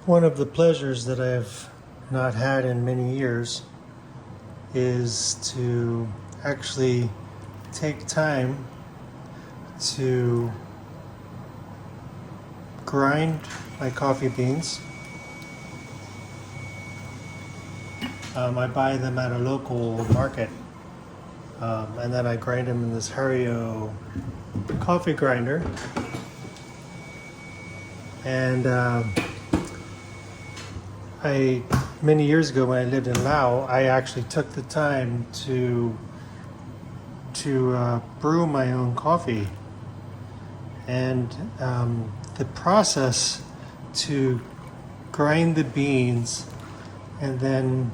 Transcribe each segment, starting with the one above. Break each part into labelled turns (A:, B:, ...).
A: One of the pleasures that I've not had in many years is to actually take time to grind my coffee beans. I buy them at a local market, and then I grind them in this Hario coffee grinder. And many years ago when I lived in Laos, I actually took the time to brew my own coffee. And the process to grind the beans and then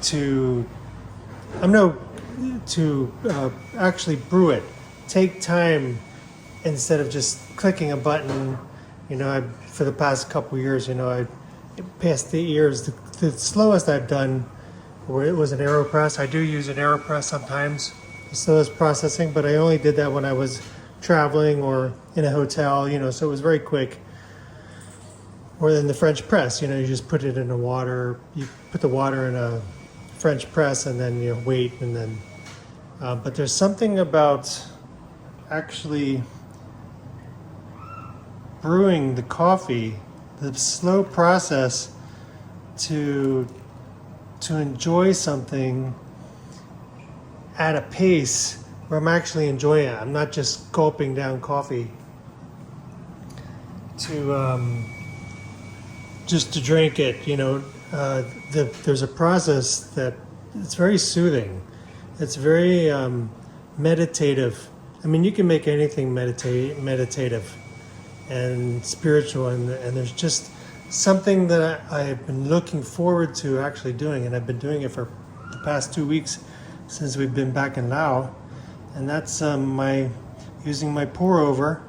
A: to actually brew it, take time instead of just clicking a button. For the past couple years, past the years, the slowest I've done where it was an AeroPress. I do use an AeroPress sometimes, the slowest processing, but I only did that when I was traveling or in a hotel, so it was very quick. Or then the French press, you just put it in the water, you put the water in a French press and then you wait, and then, but there's something about actually brewing the coffee, the slow process to enjoy something at a pace where I'm actually enjoying it. I'm not just gulping down coffee just to drink it. There's a process that it's very soothing. It's very meditative. I mean, you can make anything meditative and spiritual, and there's just something that I've been looking forward to actually doing, and I've been doing it for the past 2 weeks since we've been back in Laos, and that's using my pour over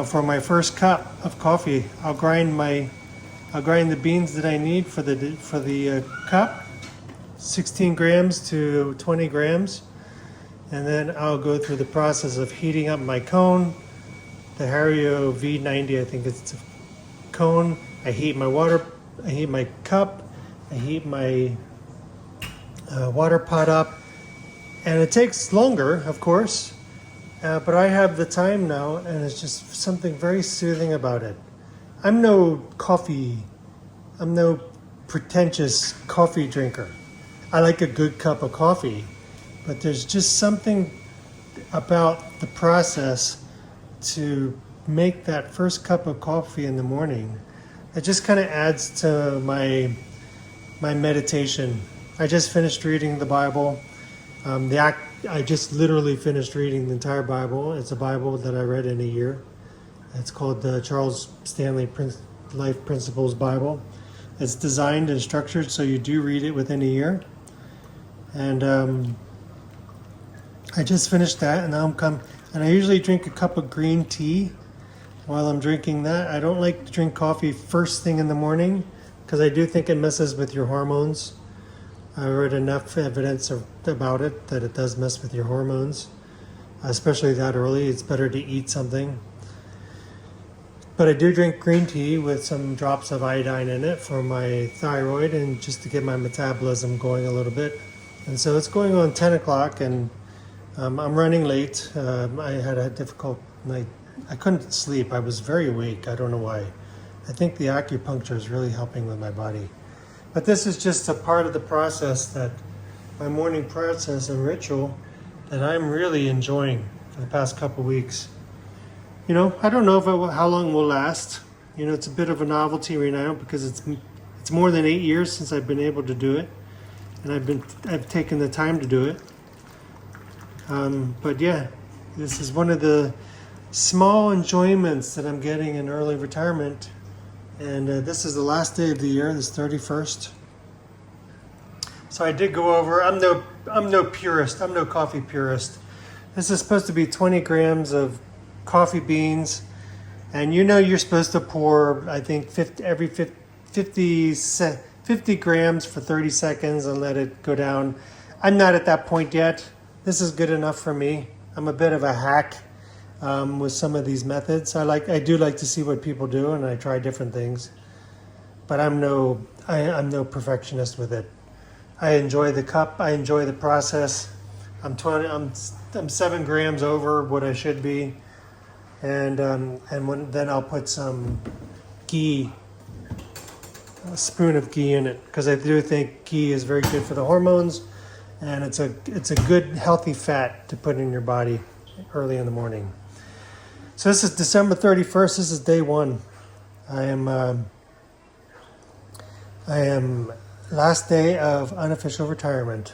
A: for my first cup of coffee. I'll grind the beans that I need for the cup, 16 grams to 20 grams, and then I'll go through the process of heating up my cone, the Hario V90, I think it's a cone. I heat my water, I heat my cup, I heat my water pot up, and it takes longer, of course, but I have the time now, and it's just something very soothing about it. I'm no pretentious coffee drinker. I like a good cup of coffee, but there's just something about the process to make that first cup of coffee in the morning that just kind of adds to my meditation. I just finished reading the Bible. I just literally finished reading the entire Bible. It's a Bible that I read in a year. It's called the Charles Stanley Life Principles Bible. It's designed and structured so you do read it within a year. And I just finished that, and now and I usually drink a cup of green tea while I'm drinking that. I don't like to drink coffee first thing in the morning because I do think it messes with your hormones. I read enough evidence about it that it does mess with your hormones, especially that early. It's better to eat something. But I do drink green tea with some drops of iodine in it for my thyroid and just to get my metabolism going a little bit. And so it's going on 10 o'clock, and I'm running late. I had a difficult night. I couldn't sleep. I was very awake. I don't know why. I think the acupuncture is really helping with my body. But this is just a part of the process, that my morning process and ritual that I'm really enjoying for the past couple weeks. I don't know how long it will last. It's a bit of a novelty right now because it's more than 8 years since I've been able to do it, and I've taken the time to do it. But yeah, this is one of the small enjoyments that I'm getting in early retirement. And this is the last day of the year, this 31st. So I did go over. I'm no purist. I'm no coffee purist. This is supposed to be 20 grams of coffee beans, and you're supposed to pour, I think, 50 grams for 30 seconds and let it go down. I'm not at that point yet. This is good enough for me. I'm a bit of a hack. with some of these methods. I do like to see what people do, and I try different things. But I'm no perfectionist with it. I enjoy the cup. I enjoy the process. I'm 7 grams over what I should be, and then I'll put some ghee, a spoon of ghee in it, because I do think ghee is very good for the hormones, and it's a good healthy fat to put in your body early in the morning. So this is December 31st. This is day one. I am last day of unofficial retirement.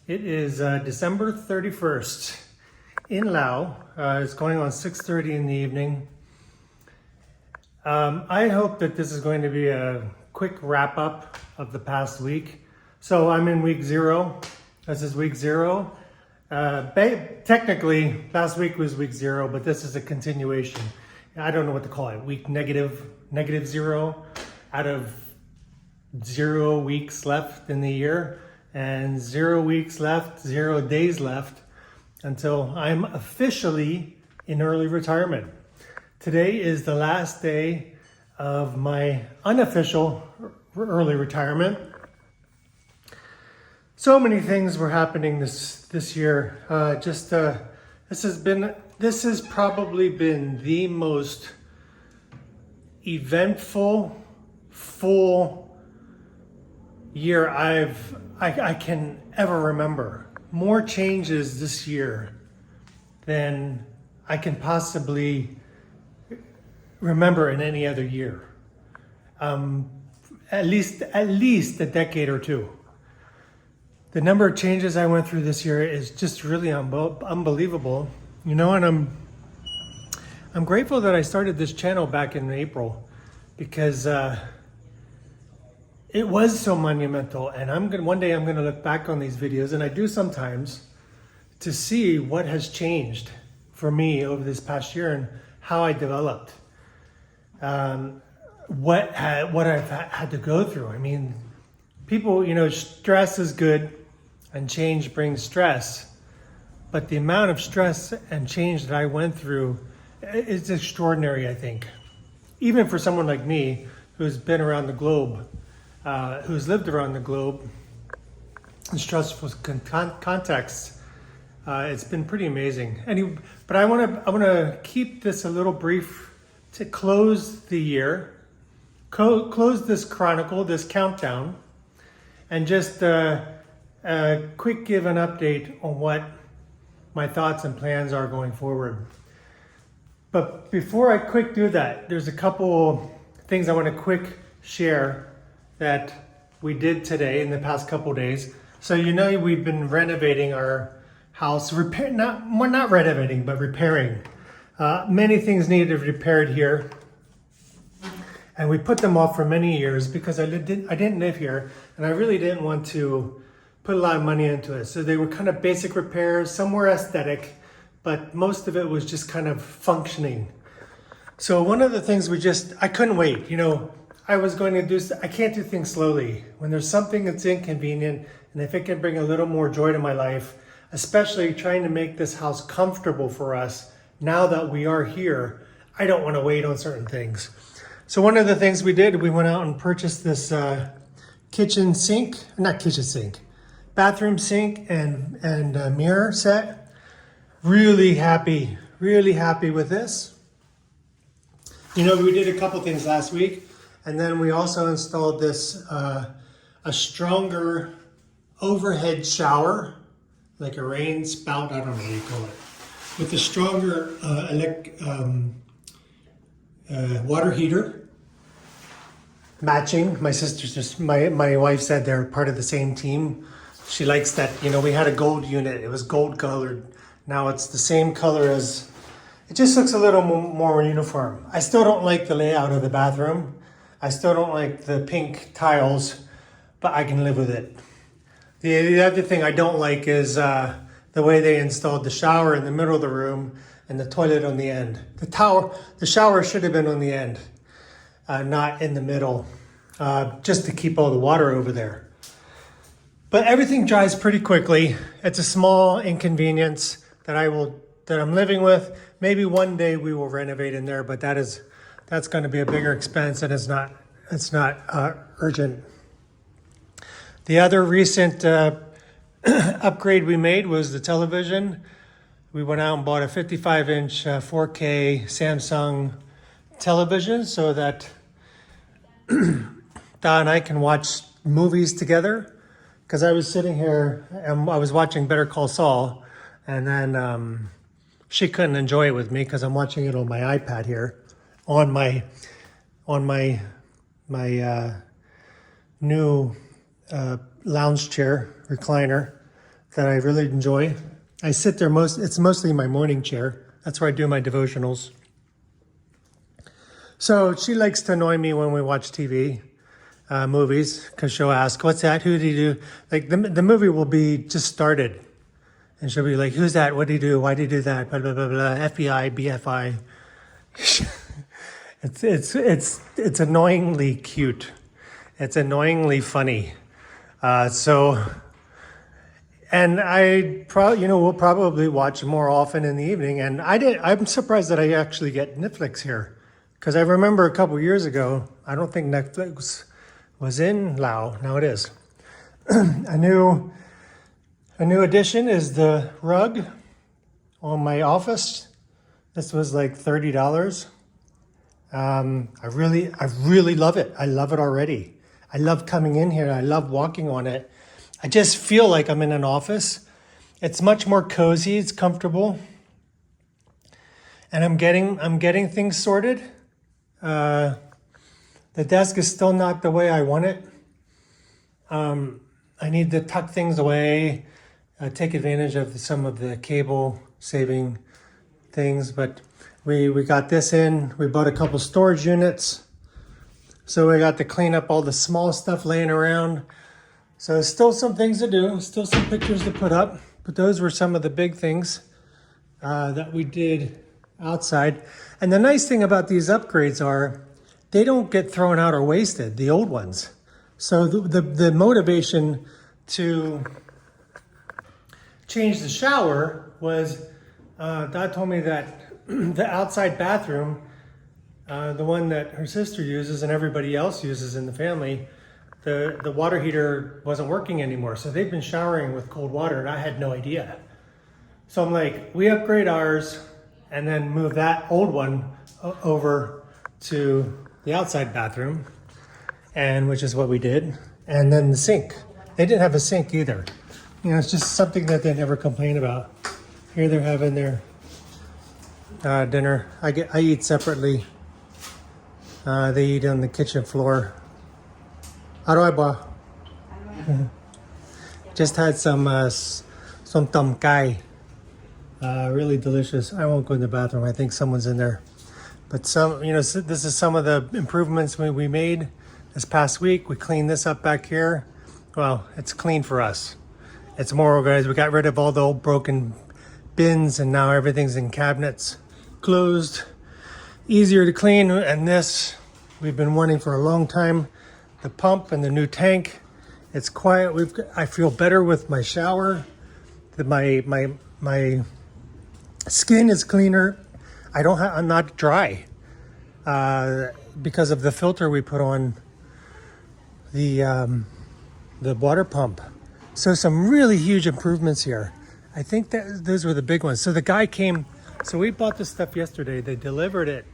A: It is December 31st in Laos. It's going on 6:30 in the evening. I hope that this is going to be a quick wrap up of the past week. So I'm in week 0. This is week 0. Technically, last week was week 0, but this is a continuation. I don't know what to call it. Week negative 0 out of 0 weeks left in the year, and 0 weeks left, 0 days left until I'm officially in early retirement. Today is the last day of my unofficial early retirement. So many things were happening this year. This has probably been the most eventful, full year I can ever remember. More changes this year than I can possibly remember in any other year. At least a decade or two. The number of changes I went through this year is just really unbelievable. You know, and I'm grateful that I started this channel back in April, because it was so monumental, and one day I'm gonna look back on these videos, and I do sometimes, to see what has changed for me over this past year and how I developed. What I've had to go through. I mean, people, stress is good and change brings stress, but the amount of stress and change that I went through is extraordinary, I think. Even for someone like me who's been around the globe, who's lived around the globe in stressful contexts, it's been pretty amazing. But I want to keep this a little brief to close the year, close this chronicle, this countdown, and just quick give an update on what my thoughts and plans are going forward. But before I quick do that, there's a couple things I want to quick share that we did today in the past couple days. So we've been renovating our house, not renovating, but repairing. Many things needed repaired here, and we put them off for many years because I didn't live here, and I really didn't want to put a lot of money into it. So they were kind of basic repairs. Some were aesthetic, but most of it was just kind of functioning. So one of the things I couldn't wait. I can't do things slowly. When there's something that's inconvenient, and if it can bring a little more joy to my life, especially trying to make this house comfortable for us now that we are here, I don't want to wait on certain things. So one of the things we did, we went out and purchased this bathroom sink and mirror set. Really happy with this. We did a couple things last week, and then we also installed this a stronger overhead shower, like a rain spout, I don't know what you call it, with a stronger water heater, matching. My wife said they're part of the same team. She likes that, we had a gold unit. It was gold colored. Now it's the same color as, it just looks a little more uniform. I still don't like the layout of the bathroom. I still don't like the pink tiles, but I can live with it. The other thing I don't like is the way they installed the shower in the middle of the room and the toilet on the end. The shower should have been on the end, not in the middle, just to keep all the water over there. But everything dries pretty quickly. It's a small inconvenience that I will that I'm living with. Maybe one day we will renovate in there, but that's going to be a bigger expense, and it's not urgent. The other recent upgrade we made was the television. We went out and bought a 55-inch 4K Samsung television so that Don and I can watch movies together. Because I was sitting here and I was watching Better Call Saul, and then she couldn't enjoy it with me because I'm watching it on my iPad here, on my new lounge chair recliner that I really enjoy. I sit there it's mostly my morning chair. That's where I do my devotionals. So she likes to annoy me when we watch TV, movies, because she'll ask, what's that? Who did he do? Like the movie will be just started. And she'll be like, who's that? What did he do? Why did he do that? Blah, blah, blah, blah. FBI, BFI. It's annoyingly cute. It's annoyingly funny. And we'll probably watch more often in the evening. And I'm surprised that I actually get Netflix here. Because I remember a couple years ago, I don't think Netflix was in Lao. Now it is. A new addition is the rug on my office. This was like $30. I really love it. I love it already. I love coming in here. I love walking on it. I just feel like I'm in an office. It's much more cozy. It's comfortable. And I'm getting things sorted. The desk is still not the way I want it. I need to tuck things away, take advantage of some of the cable saving things, but we got this in. We bought a couple storage units. So we got to clean up all the small stuff laying around. So still some things to do, still some pictures to put up, but those were some of the big things that we did outside. And the nice thing about these upgrades are they don't get thrown out or wasted, the old ones. So the motivation to change the shower was, Dad told me that the outside bathroom, the one that her sister uses and everybody else uses in the family, the water heater wasn't working anymore. So they've been showering with cold water and I had no idea. So I'm like, we upgrade ours and then move that old one over to the outside bathroom, and which is what we did. And then the sink. They didn't have a sink either. You know, it's just something that they never complain about. Here they're having their dinner. I eat separately. They eat on the kitchen floor. Aroy ba? Just had some tom kai. Really delicious. I won't go in the bathroom. I think someone's in there. But this is some of the improvements we made this past week. We cleaned this up back here. Well, it's clean for us. It's more organized. We got rid of all the old broken bins and now everything's in cabinets, closed, easier to clean. And this, we've been wanting for a long time. The pump and the new tank. It's quiet. I feel better with my shower. My skin is cleaner. I'm not dry because of the filter we put on the water pump. So some really huge improvements here. I think that those were the big ones. So the guy came. So we bought this stuff yesterday. They delivered it.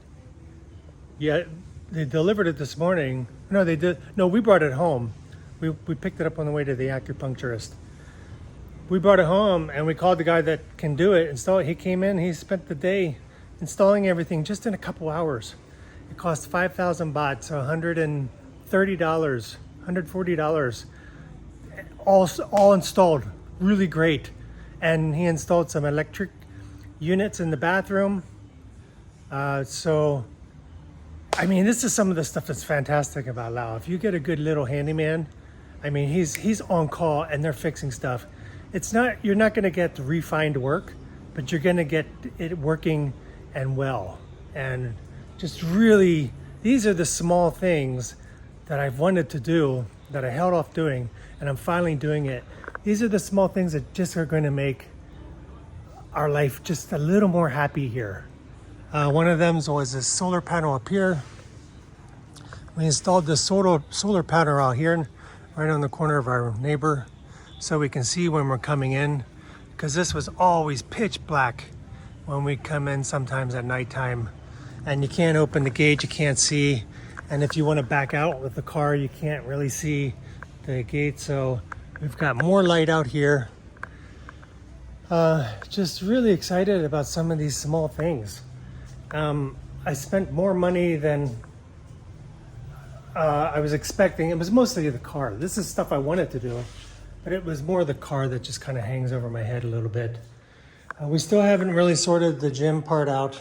A: Yeah, they delivered it this morning. No, they did. No, we brought it home. We picked it up on the way to the acupuncturist. We brought it home and we called the guy that can do it, install it. He came in, he spent the day installing everything just in a couple hours. It cost 5,000 baht, so $130, $140, all installed, really great. And he installed some electric units in the bathroom. So, I mean, this is some of the stuff that's fantastic about Lao. If you get a good little handyman, I mean, he's on call and they're fixing stuff. You're not gonna get the refined work, but you're gonna get it working and well. And just really, these are the small things that I've wanted to do that I held off doing, and I'm finally doing it. These are the small things that just are gonna make our life just a little more happy here. One of them was this solar panel up here. We installed this solar panel out here, right on the corner of our neighbor, so we can see when we're coming in, because this was always pitch black when we come in sometimes at nighttime, and you can't open the gate, you can't see, and if you want to back out with the car, you can't really see the gate. So we've got more light out here. Just really excited about some of these small things. I spent more money than I was expecting. It was mostly the car. This is stuff I wanted to do, but it was more the car that just kind of hangs over my head a little bit. We still haven't really sorted the gym part out.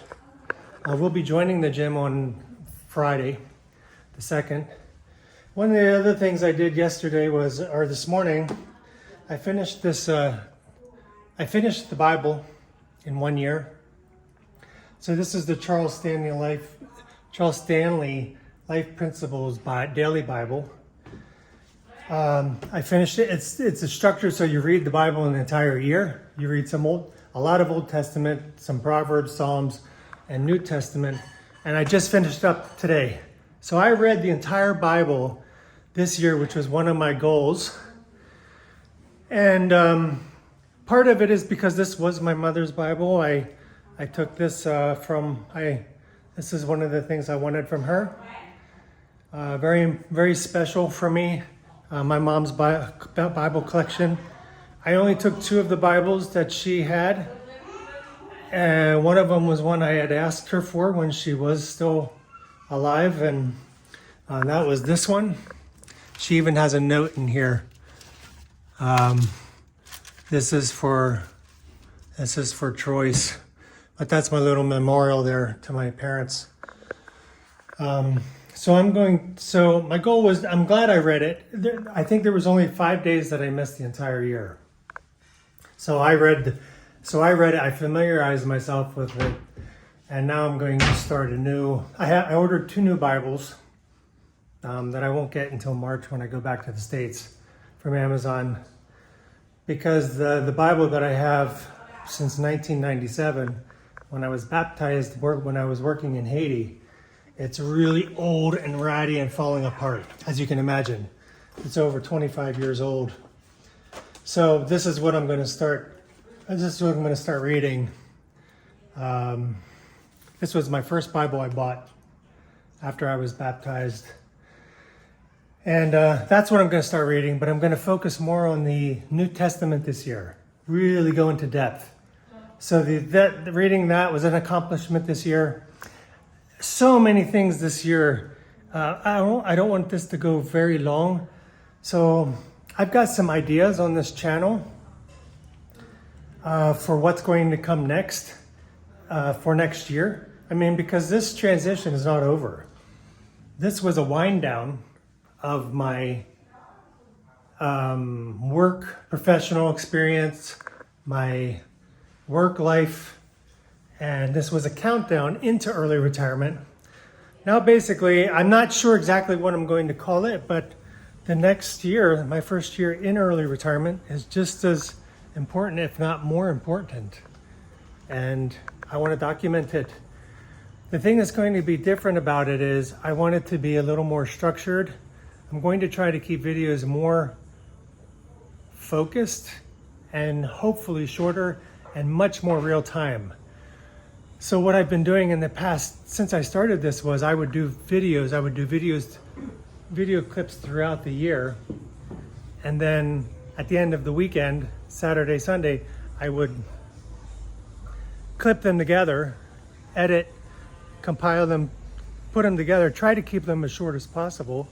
A: We'll be joining the gym on Friday, the 2nd. One of the other things I did yesterday or this morning, I finished the Bible in 1 year. So this is the Charles Stanley Life Principles Daily Bible. I finished it. It's a structure, so you read the Bible an entire year. You read a lot of Old Testament, some Proverbs, Psalms, and New Testament. And I just finished up today. So I read the entire Bible this year, which was one of my goals. And part of it is because this was my mother's Bible. I took this this is one of the things I wanted from her. Very, very special for me. My mom's Bible collection. I only took 2 of the Bibles that she had. And one of them was one I had asked her for when she was still alive. And that was this one. She even has a note in here. This is for Troy's. But that's my little memorial there to my parents. So my goal was, I'm glad I read it. I think there was only 5 days that I missed the entire year. So I read it, I familiarized myself with it, and now I'm going to start I ordered 2 new Bibles that I won't get until March when I go back to the States from Amazon, because the Bible that I have since 1997, when I was baptized, when I was working in Haiti, it's really old and ratty and falling apart, as you can imagine. It's over 25 years old. So this is what I'm going to start. This is what I'm going to start reading. This was my first Bible I bought after I was baptized. And that's what I'm going to start reading, but I'm going to focus more on the New Testament this year. Really go into depth. So reading that was an accomplishment this year. So many things this year. I don't want this to go very long. So I've got some ideas on this channel for what's going to come next for next year. I mean, because this transition is not over. This was a wind down of my work, professional experience, my work life, and this was a countdown into early retirement. Now, basically, I'm not sure exactly what I'm going to call it, but the next year, my first year in early retirement, is just as important, if not more important. And I want to document it. The thing that's going to be different about it is I want it to be a little more structured. I'm going to try to keep videos more focused and hopefully shorter and much more real time. So what I've been doing in the past, since I started this, was I would do video clips throughout the year. And then at the end of the weekend, Saturday, Sunday, I would clip them together, edit, compile them, put them together, try to keep them as short as possible,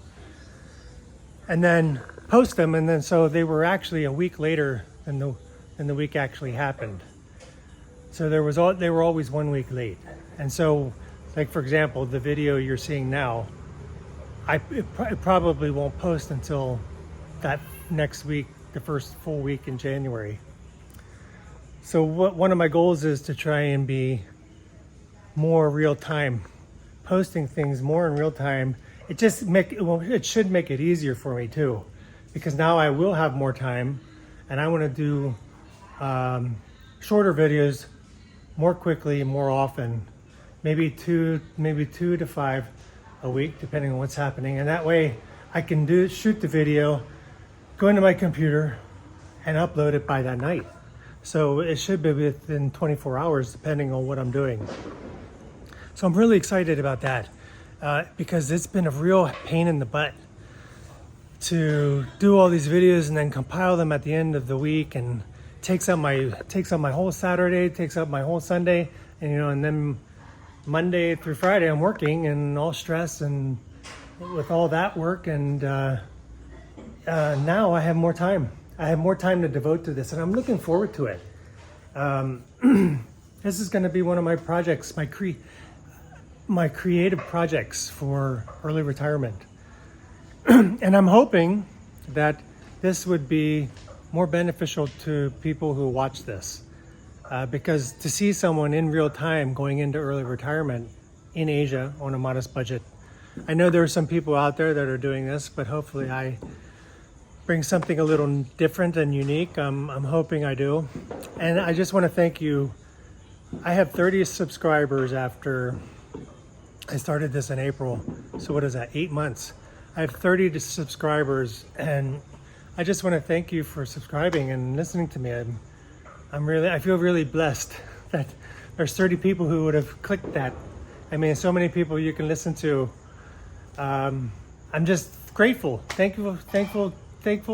A: and then post them. And then so they were actually a week later than the week actually happened. So they were always 1 week late. And so, like for example, the video you're seeing now, it probably won't post until that next week, the first full week in January. So one of my goals is to try and be more real time, posting things more in real time. It should make it easier for me too, because now I will have more time, and I want to do shorter videos more quickly, more often, maybe two to five a week, depending on what's happening. And that way I can shoot the video, go into my computer and upload it by that night. So it should be within 24 hours, depending on what I'm doing. So I'm really excited about that because it's been a real pain in the butt to do all these videos and then compile them at the end of the week, and takes up my whole Saturday, takes up my whole Sunday, and and then Monday through Friday I'm working and all stressed and with all that work, and now I have more time. I have more time to devote to this, and I'm looking forward to it. This is going to be one of my projects, my creative projects for early retirement. And I'm hoping that this would be more beneficial to people who watch this, because to see someone in real time going into early retirement in Asia on a modest budget, I know there are some people out there that are doing this, but hopefully I bring something a little different and unique. I'm hoping I do. And I just want to thank you. I have 30 subscribers after I started this in April. So what is that, 8 months? I have 30 subscribers, and I just want to thank you for subscribing and listening to me. I feel really blessed that there's 30 people who would have clicked that. I mean, so many people you can listen to. I'm just grateful, thankful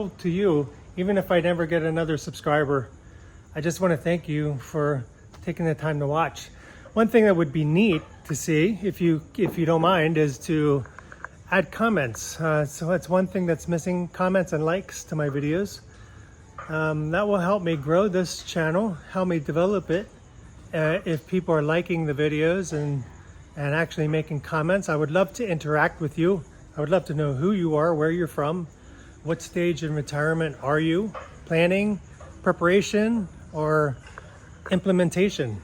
A: to you. Even if I never get another subscriber, I just want to thank you for taking the time to watch. One thing that would be neat to see, if you don't mind, is to add comments. So that's one thing that's missing: comments and likes to my videos. That will help me grow this channel, help me develop it. If people are liking the videos and actually making comments, I would love to interact with you. I would love to know who you are, where you're from, what stage in retirement are you, planning, preparation, or implementation.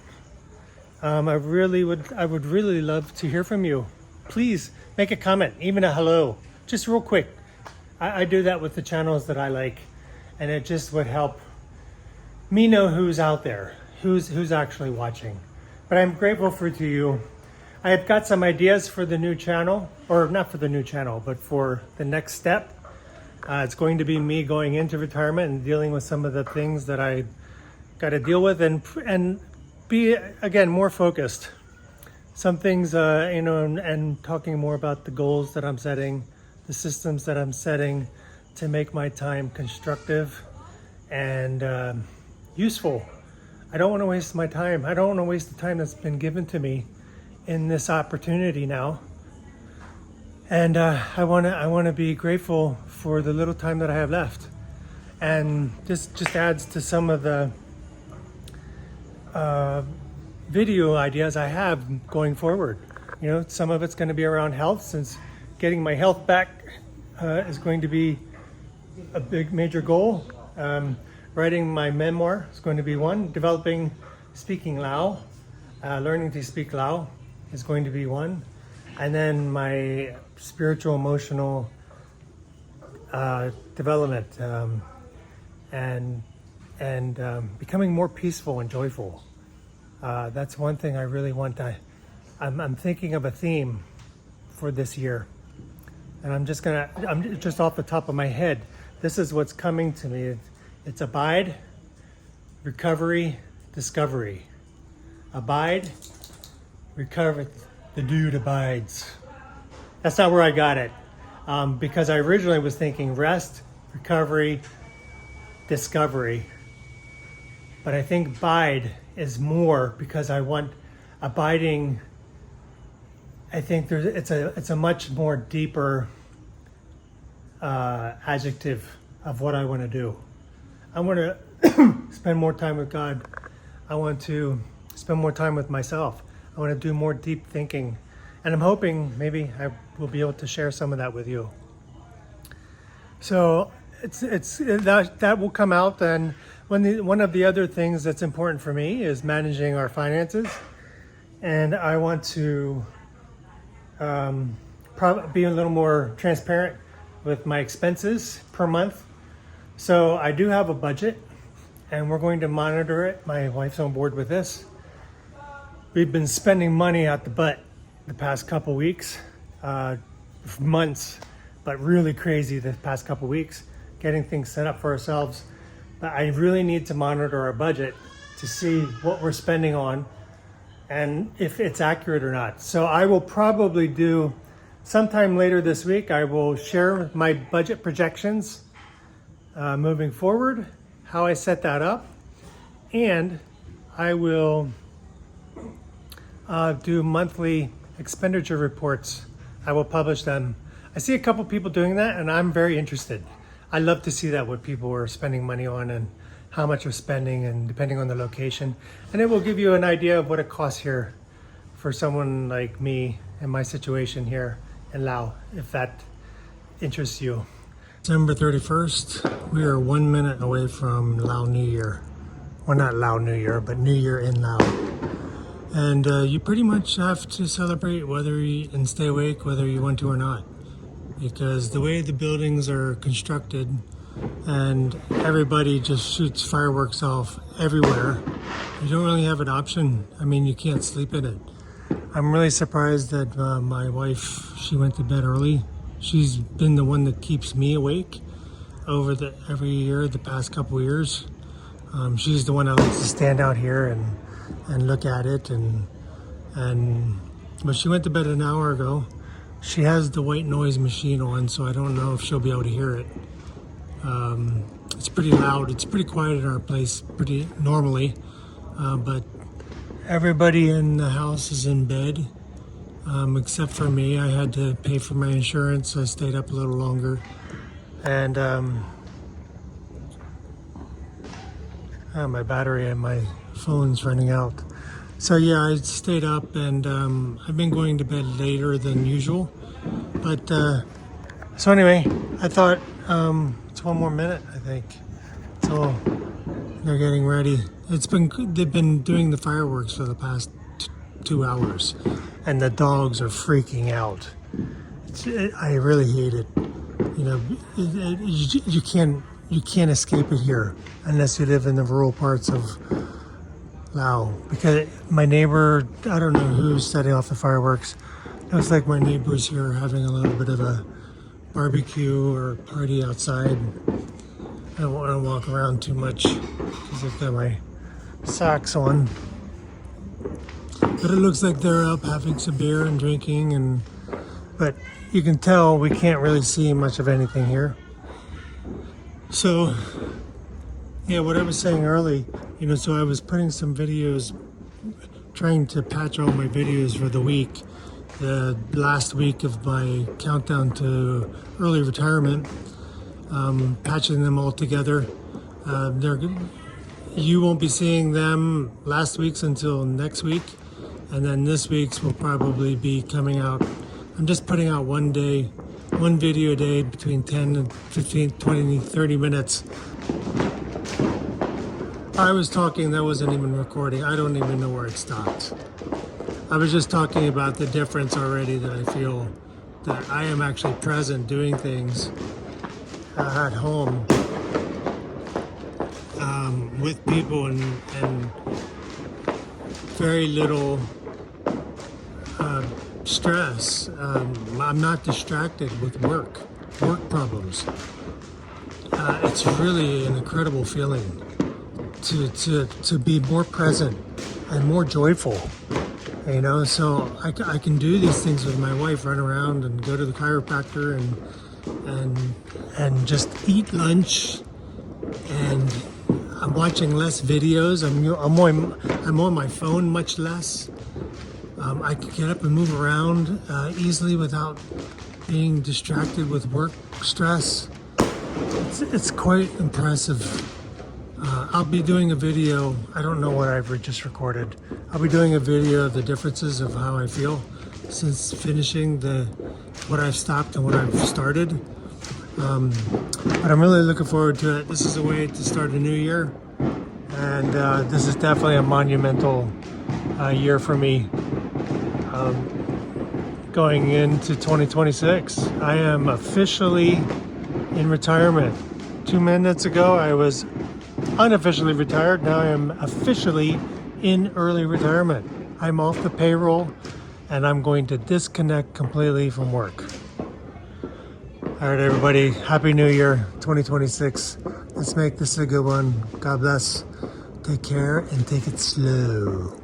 A: I would really love to hear from you. Please make a comment, even a hello, just real quick. I do that with the channels that I like, and it just would help me know who's out there, who's actually watching. But I'm grateful to you. I have got some ideas for the new channel, or not for the new channel, but for the next step. It's going to be me going into retirement and dealing with some of the things that I got to deal with, and be, again, more focused. Some things, and talking more about the goals that I'm setting, the systems that I'm setting to make my time constructive and useful. I don't want to waste my time. I don't want to waste the time that's been given to me in this opportunity now. And I want to be grateful for the little time that I have left. And this just adds to some of the video ideas I have going forward. Some of it's going to be around health, since getting my health back is going to be a major goal. Writing my memoir is going to be one. Developing speaking Lao, learning to speak Lao is going to be one. And then my spiritual, emotional development, and becoming more peaceful and joyful. That's one thing I really want to. I'm thinking of a theme for this year, and I'm just off the top of my head. This is what's coming to me. It's abide, recovery, discovery. Abide, recover. The dude abides. That's not where I got it, because I originally was thinking rest, recovery, discovery. But I think abide is more, because I want abiding. I think it's a much more deeper adjective of what I want to do. I want to spend more time with God. I want to spend more time with myself. I want to do more deep thinking, and I'm hoping maybe I will be able to share some of that with you. So that will come out. And one of the other things that's important for me is managing our finances, and I want to be a little more transparent with my expenses per month. So I do have a budget, and we're going to monitor it. My wife's on board with this. We've been spending money out the butt the past couple weeks, months, but really crazy the past couple weeks, getting things set up for ourselves. But I really need to monitor our budget to see what we're spending on and if it's accurate or not. So I will probably do sometime later this week, I will share my budget projections moving forward, how I set that up, and I will do monthly expenditure reports. I will publish them. I see a couple people doing that, and I'm very interested. I love to see that, what people are spending money on and how much they're spending, and depending on the location. And it will give you an idea of what it costs here for someone like me in my situation here in Laos, if that interests you. December 31st, we are 1 minute away from Lao New Year. Well, not Lao New Year, but New Year in Laos. And you pretty much have to celebrate and stay awake whether you want to or not. Because the way the buildings are constructed and everybody just shoots fireworks off everywhere, you don't really have an option. I mean, you can't sleep in it. I'm really surprised that my wife, she went to bed early. She's been the one that keeps me awake every year, the past couple years. She's the one that likes to stand out here and look at it, but she went to bed an hour ago. She has the white noise machine on, so I don't know if she'll be able to hear it. It's pretty loud. It's pretty quiet in our place, pretty normally, but everybody in the house is in bed, except for me. I had to pay for my insurance, so I stayed up a little longer. And my battery and my phone's running out. So yeah, I stayed up, and I've been going to bed later than usual. But so anyway, I thought it's 1 more minute, I think. So they're getting ready. They've been doing the fireworks for the past 2 hours, and the dogs are freaking out. I really hate it. You know, you can't escape it here unless you live in the rural parts of Laos. Because my neighbor, I don't know who's setting off the fireworks. Looks like my neighbors here are having a little bit of a barbecue or party outside. I don't want to walk around too much because I've got my socks on. But it looks like they're up having some beer and drinking, but you can tell we can't really see much of anything here. So yeah, what I was saying early, so I was putting some videos, trying to patch all my videos for the week, the last week of my countdown to early retirement, patching them all together. You won't be seeing them last week's until next week, and then this week's will probably be coming out. I'm just putting out one video a day, between 10 and 15, 20, 30 minutes. I was talking, that wasn't even recording. I don't even know where it stopped. I was just talking about the difference already, that I feel that I am actually present doing things at home with people and very little stress. I'm not distracted with work problems. It's really an incredible feeling to be more present and more joyful, so I can do these things with my wife, run around and go to the chiropractor and just eat lunch, and I'm watching less videos. I'm on my phone much less. I can get up and move around easily without being distracted with work stress. It's quite impressive. I'll be doing a video. I don't know what I've just recorded. I'll be doing a video of the differences of how I feel since finishing what I've stopped and what I've started. But I'm really looking forward to it. This is a way to start a new year, and this is definitely a monumental year for me. Going into 2026, I am officially in retirement. 2 minutes ago, I was unofficially retired. Now I am officially in early retirement. I'm off the payroll and I'm going to disconnect completely from work. All right, everybody. Happy New Year 2026. Let's make this a good one. God bless. Take care and take it slow.